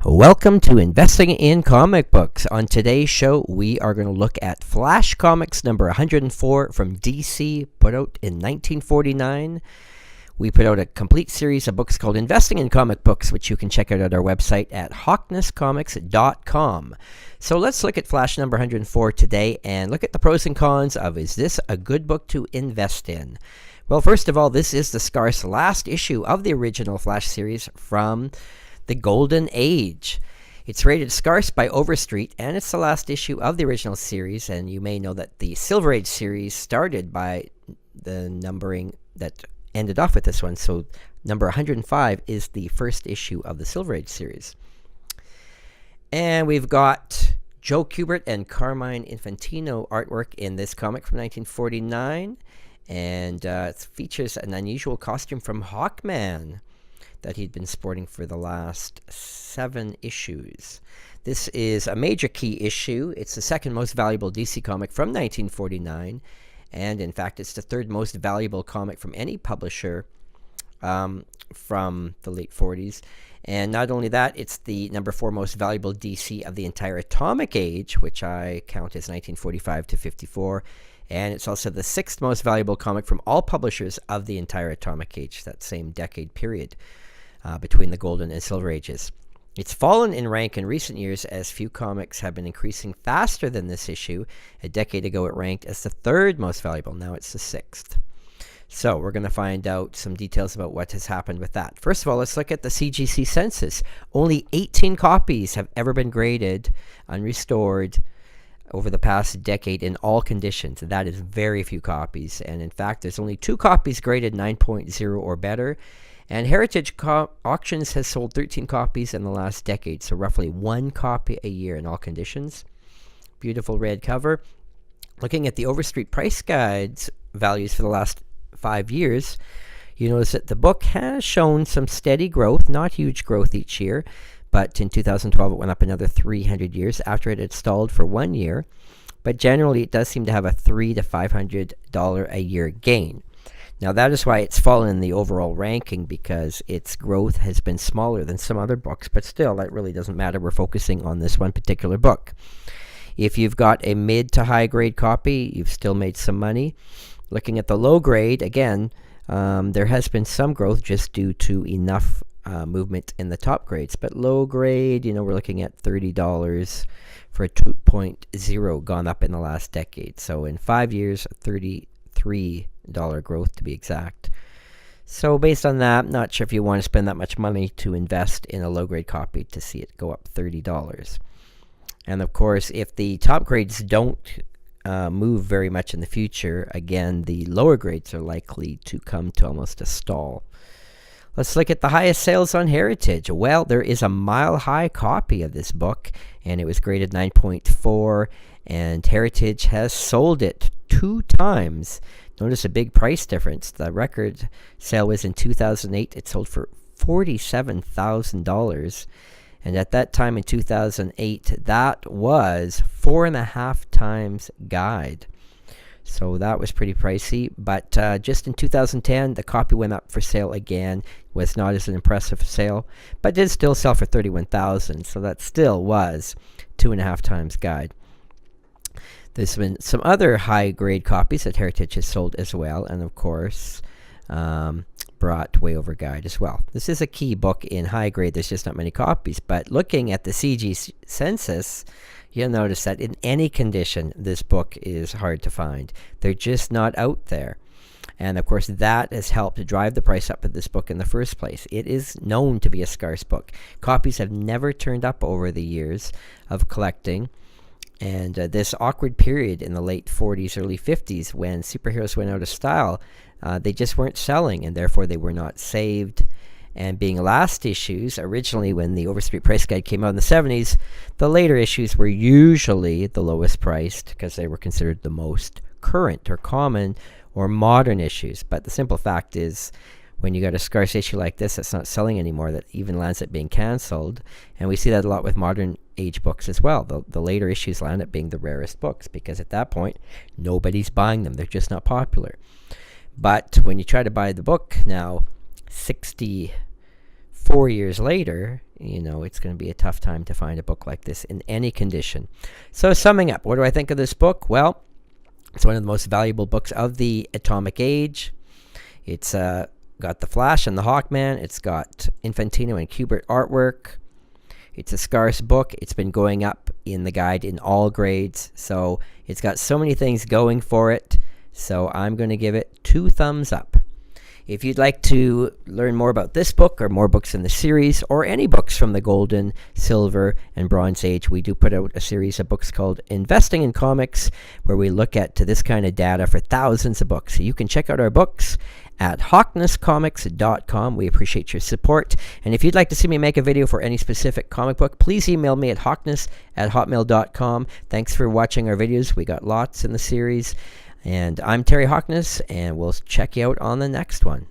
Welcome to Investing in Comic Books. On today's show, we are going to look at Flash Comics number 104 from DC, put out in 1949. We put out a complete series of books called Investing in Comic Books, which you can check out at our website at hawknescomics.com. So let's look at Flash number 104 today and look at the pros and cons of, is this a good book to invest in? Well, first of all, this is the scarce last issue of the original Flash series from the Golden Age. It's rated scarce by Overstreet, and it's the last issue of the original series, and you may know that the Silver Age series started by the numbering that ended off with this one, so number 105 is the first issue of the Silver Age series. And we've got Joe Kubert and Carmine Infantino artwork in this comic from 1949, and it features an unusual costume from Hawkman that he'd been sporting for the last 7 issues. This is a major key issue. It's the second most valuable DC comic from 1949, and in fact, it's the third most valuable comic from any publisher from the late 40s. And not only that, it's the number 4 most valuable DC of the entire Atomic Age, which I count as 1945 to 54. And it's also the 6th most valuable comic from all publishers of the entire Atomic Age, that same decade period. Between the Golden and Silver Ages. It's fallen in rank in recent years as few comics have been increasing faster than this issue. A decade ago it ranked as the 3rd most valuable. Now it's the 6th. So we're going to find out some details about what has happened with that. First of all, let's look at the CGC census. Only 18 copies have ever been graded unrestored over the past decade in all conditions. That is very few copies. And in fact, there's only 2 copies graded 9.0 or better. And Heritage Auctions has sold 13 copies in the last decade, so roughly 1 copy a year in all conditions. Beautiful red cover. Looking at the Overstreet Price Guide's values for the last 5 years, you notice that the book has shown some steady growth, not huge growth each year, but in 2012 it went up another 300 years after it had stalled for 1 year. But generally it does seem to have a $300 to $500 a year gain. Now, that is why it's fallen in the overall ranking, because its growth has been smaller than some other books. But still, that really doesn't matter. We're focusing on this one particular book. If you've got a mid to high grade copy, you've still made some money. Looking at the low grade, again, there has been some growth just due to enough movement in the top grades. But low grade, we're looking at $30 for a 2.0 gone up in the last decade. So in 5 years, $33 growth to be exact. So based on that, not sure if you want to spend that much money to invest in a low grade copy to see it go up $30. And of course, if the top grades don't move very much in the future, again, the lower grades are likely to come to almost a stall. Let's look at the highest sales on Heritage. Well, there is a mile-high copy of this book, and it was graded 9.4, and Heritage has sold it 2 times. Notice a big price difference. The record sale was in 2008. It sold for $47,000. And at that time in 2008, that was 4.5 times guide. So that was pretty pricey. But just in 2010, the copy went up for sale again. Was not as an impressive sale, but did still sell for $31,000. So that still was 2.5 times guide. There's been some other high-grade copies that Heritage has sold as well, and of course, brought way over guide as well. This is a key book in high grade. There's just not many copies, but looking at the CG census, you'll notice that in any condition, this book is hard to find. They're just not out there. And of course, that has helped to drive the price up of this book in the first place. It is known to be a scarce book. Copies have never turned up over the years of collecting. And this awkward period in the late 40s, early 50s, when superheroes went out of style, they just weren't selling, and therefore they were not saved. And being last issues, originally when the Overstreet Price Guide came out in the 70s, the later issues were usually the lowest priced because they were considered the most current or common or modern issues. But the simple fact is, when you got a scarce issue like this that's not selling anymore, that even lands up being canceled, and we see that a lot with modern age books as well. The later issues land up being the rarest books because at that point, nobody's buying them. They're just not popular. But when you try to buy the book now, 64 4 years later, it's going to be a tough time to find a book like this in any condition. So summing up, what do I think of this book? Well, it's one of the most valuable books of the Atomic Age. It's got the Flash and the Hawkman. It's got Infantino and Kubert artwork. It's a scarce book. It's been going up in the guide in all grades. So it's got so many things going for it. So I'm going to give it 2 thumbs up. If you'd like to learn more about this book or more books in the series or any books from the Golden, Silver, and Bronze Age, we do put out a series of books called Investing in Comics, where we look at this kind of data for thousands of books. So you can check out our books at hawknescomics.com. We appreciate your support. And if you'd like to see me make a video for any specific comic book, please email me at hawknes@hotmail.com. Thanks for watching our videos. We got lots in the series. And I'm Terry Hoknes, and we'll check you out on the next one.